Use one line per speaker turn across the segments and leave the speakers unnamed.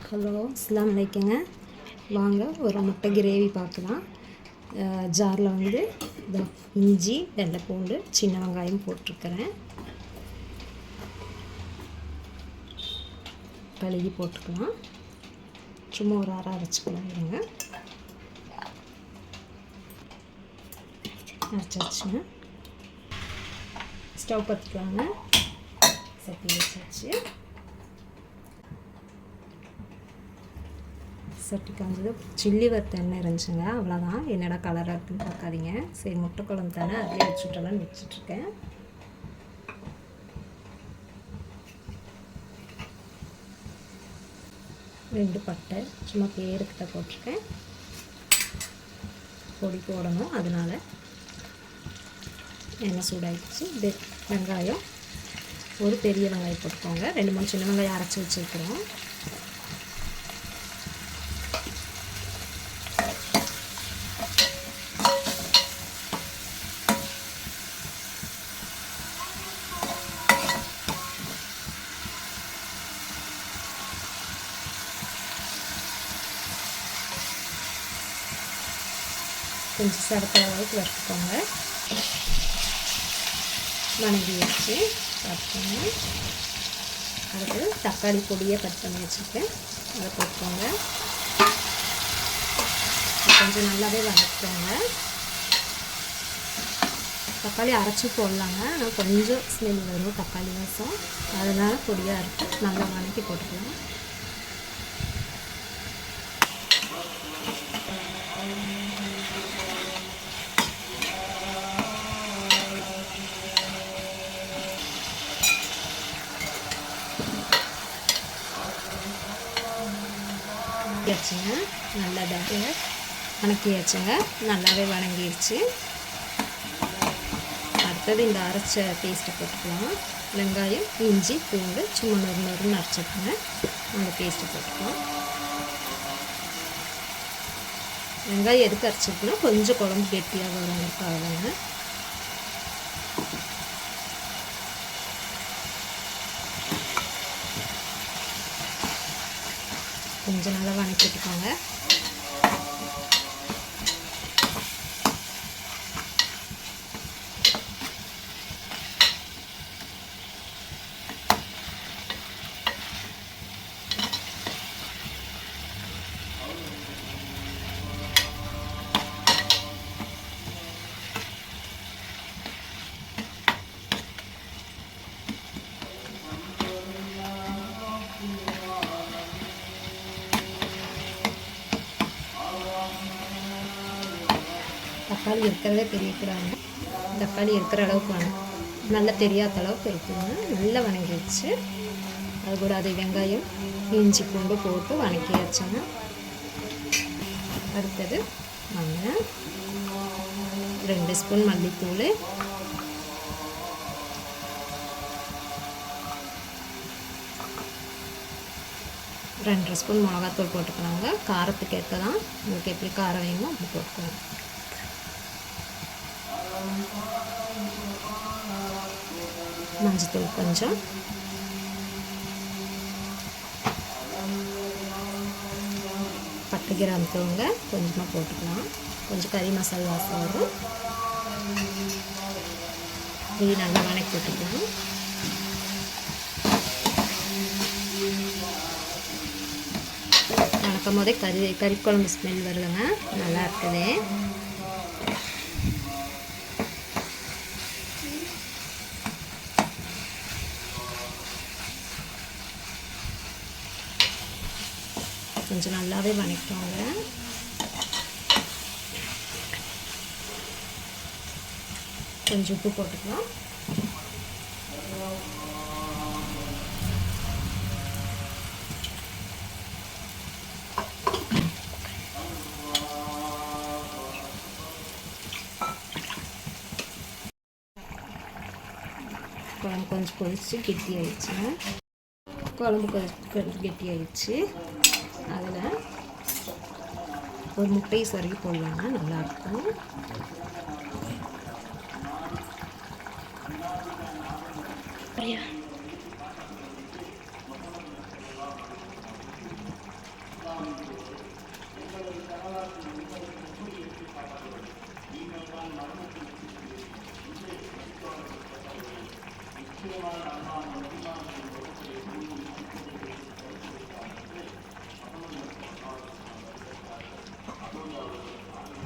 Hello, அஸ்ஸலாமு அலைக்குங்க. வாங்க ஒரு முட்டை கிரேவி பார்க்கலாம். ஜாரில் வந்து இஞ்சி, வெள்ளை பூண்டு, சின்ன வெங்காயம் போட்டிருக்கிறேன். கழுவி போட்டுக்கலாம். சும்மா ஒரு அரை அரைச்சிக்கலாம். இருங்க, அரைச்சாச்சுங்க. ஸ்டவ் பற்றிக்கலாங்க. சட்டி வச்சாச்சு. சட்டி காஞ்சது. சில்லி வறுத்த எண்ணெய் இருந்துச்சுங்க, அவ்வளோதான். என்னடா கலராக இருக்குன்னு பார்க்காதீங்க. சரி, முட்டை குழம்பு தானே, அதிலே வச்சுட்டலான்னு வச்சுட்ருக்கேன். ரெண்டு பட்டை சும்மா பேருக்கிட்ட போட்டிருக்கேன். பொடி போடணும், அதனால் எண்ணெய் சூடாகிடுச்சு. வெங்காயம் ஒரு பெரிய வெங்காயம் போட்டுக்கோங்க. 2-3 சின்ன வெங்காயம் அரைச்சி வச்சுருக்கிறோம். கொஞ்சம் சரக்கிற அளவுக்கு வறுத்துக்கோங்க. வணங்கி வச்சு வறுத்துக்கோங்க. அதுக்கு தக்காளி பொடியை கட் பண்ணி வச்சுருக்கேன், அதை போட்டுக்கோங்க. கொஞ்சம் நல்லாவே வதக்கிக்கோங்க. தக்காளி அரைச்சி போடலாங்க, ஆனால் கொஞ்சம் ஸ்மெல் வரும் தக்காளி வாசம், அதனால் பொடியாக இருக்குது. நல்லா வதக்கி போட்டுக்கலாம். வச்சுங்க, நல்லா வணக்கியாச்சுங்க. நல்லாவே வணங்கிடுச்சு. அடுத்தது இந்த அரைச்ச பேஸ்ட்டை போட்டுக்கலாம். வெங்காயம், இஞ்சி, பூண்டு சும்மா நொறுன்னு அரைச்சிக்கோங்க. அந்த பேஸ்ட்டை போட்டுக்கலாம். வெங்காயம் எதுக்கு அரைச்சிருக்குன்னா கொஞ்சம் குழம்பு கெட்டியாக வரவங்களுக்காகங்க. கொஞ்சம் நல்லா வணக்கிட்டுக்கோங்க. தக்காளி இருக்கிறதே பெரியக்கூடாது. தக்காளி இருக்கிற அளவுக்கு நல்லா தெரியாத அளவுக்கு இருக்குங்க. நல்லா வணங்கிடுச்சு. அது கூட அது வெங்காயம், இஞ்சி, பூண்டு போட்டு வணக்கி வச்சோங்க. அடுத்தது நாங்கள் 2 ஸ்பூன் மல்லித்தூள், 2 ஸ்பூன் மிளகாத்தூள் போட்டுக்கலாங்க. காரத்துக்கு ஏற்ற தான், உங்களுக்கு எப்படி காரம் வேணுமோ அப்படி போட்டுக்கோங்க. மஞ்சத்தூள் கொஞ்சம், பட்டை கிராம்பு தூங்க கொஞ்சமாக போட்டுக்கலாம். கொஞ்சம் கறி மசாலா வாசம் வரும். இது நல்லா வணக்கி போட்டுக்கலாம். வணக்கும் போதே கறி குழம்பு ஸ்மெல் வருதுங்க, நல்லா இருக்குது. கொஞ்சம் நல்லாவே வணக்கிக்கோங்க. கொஞ்சம் உப்பு போட்டுக்கலாம். குழம்பு கொஞ்சம் கொதிச்சு கெட்டி ஆயிடுச்சுங்க. குழம்பு கொஞ்சம் கெட்டி ஆயிடுச்சு. அதில் ஒரு முட்டையை சொருகி போடலாங்க, நல்லாயிருக்கும்.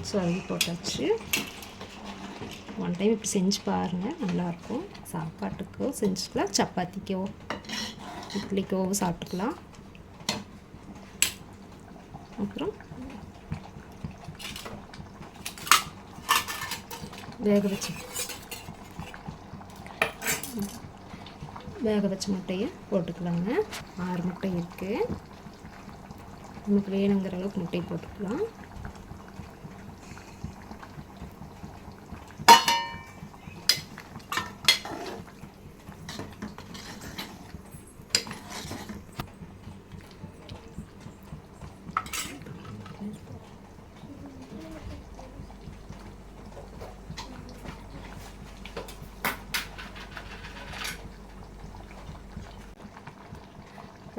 சொருகி போட்டாச்சு. ஒன் டைம் இப்படி செஞ்சு பாருங்கள், நல்லாயிருக்கும். சாப்பாட்டுக்கோ செஞ்சுக்கலாம், சப்பாத்திக்கோ இட்லிக்கோ சாப்பிட்டுக்கலாம். அப்புறம் வேக வச்ச முட்டையை போட்டுக்கலாங்க. 6 முட்டை இருக்குது. நமக்கு வேணுங்கிற அளவுக்கு முட்டையை போட்டுக்கலாம்.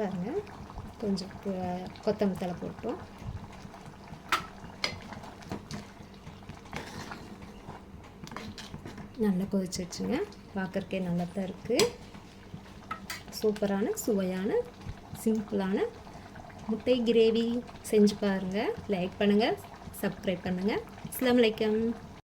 பாருங்கள், கொஞ்சம் கொத்தமல்லி தழை போட்டோம். நல்லா கொதிச்சிருச்சுங்க. பார்க்குறக்கே நல்லா தான் இருக்குது. சூப்பரான சுவையான சிம்பிளான முட்டை கிரேவி செஞ்சு பாருங்கள். லைக் பண்ணுங்கள், சப்ஸ்கிரைப் பண்ணுங்கள். அஸ்ஸலாமு அலைக்கும்.